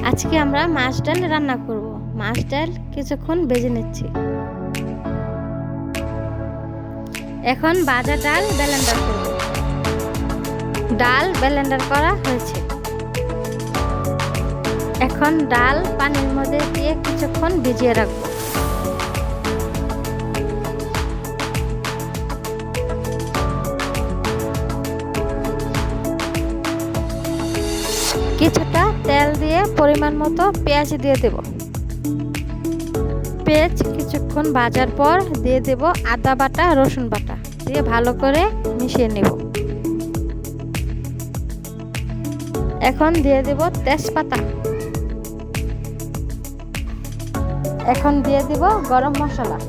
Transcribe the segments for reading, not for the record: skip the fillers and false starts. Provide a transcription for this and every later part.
আজকে আমরা মাছ ডাল রান্না করব। মাছ ডাল কিছুক্ষণ ভেজে নিচ্ছি। এখন ভাজা ডাল ব্লেন্ডার করব। ডাল ব্লেন্ডার করা হয়েছে। এখন ডাল পানির মধ্যে দিয়ে কিছুক্ষণ ভিজিয়ে রাখবো। কিছুটা তেল দিয়ে পরিমাণ মতো পেঁয়াজ দিয়ে দেব। পেঁয়াজ কিছুক্ষণ ভাজার পর দিয়ে দেব আদা বাটা, রসুন বাটা দিয়ে ভালো করে মিশিয়ে নেব। এখন দিয়ে দেব তেজপাতা। এখন দিয়ে দেব গরম মশলা।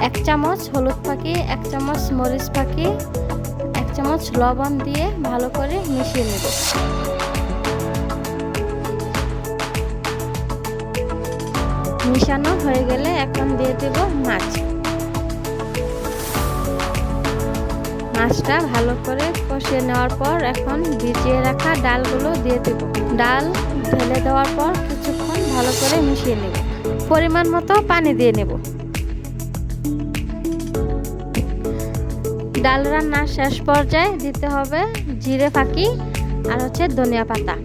এক চামচ হলুদ পাখি, এক চামচ মরিচ পাখি, এক চামচ লবণ দিয়ে ভালো করে মিশিয়ে নেব। মিশানো হয়ে গেলে এখন দিয়ে দেব মাছ। মাছটা ভালো করে কষিয়ে নেওয়ার পর এখন ভিজিয়ে রাখা ডালগুলো দিয়ে দেব। ডাল ঢেলে দেওয়ার পর কিছুক্ষণ ভালো করে মিশিয়ে নেব। পরিমাণ মতো পানি দিয়ে নেব। ডাল রান্নার শেষ পর্যায়ে দিতে হবে জিরে ফাঁকি আর ধনিয়া পাতা।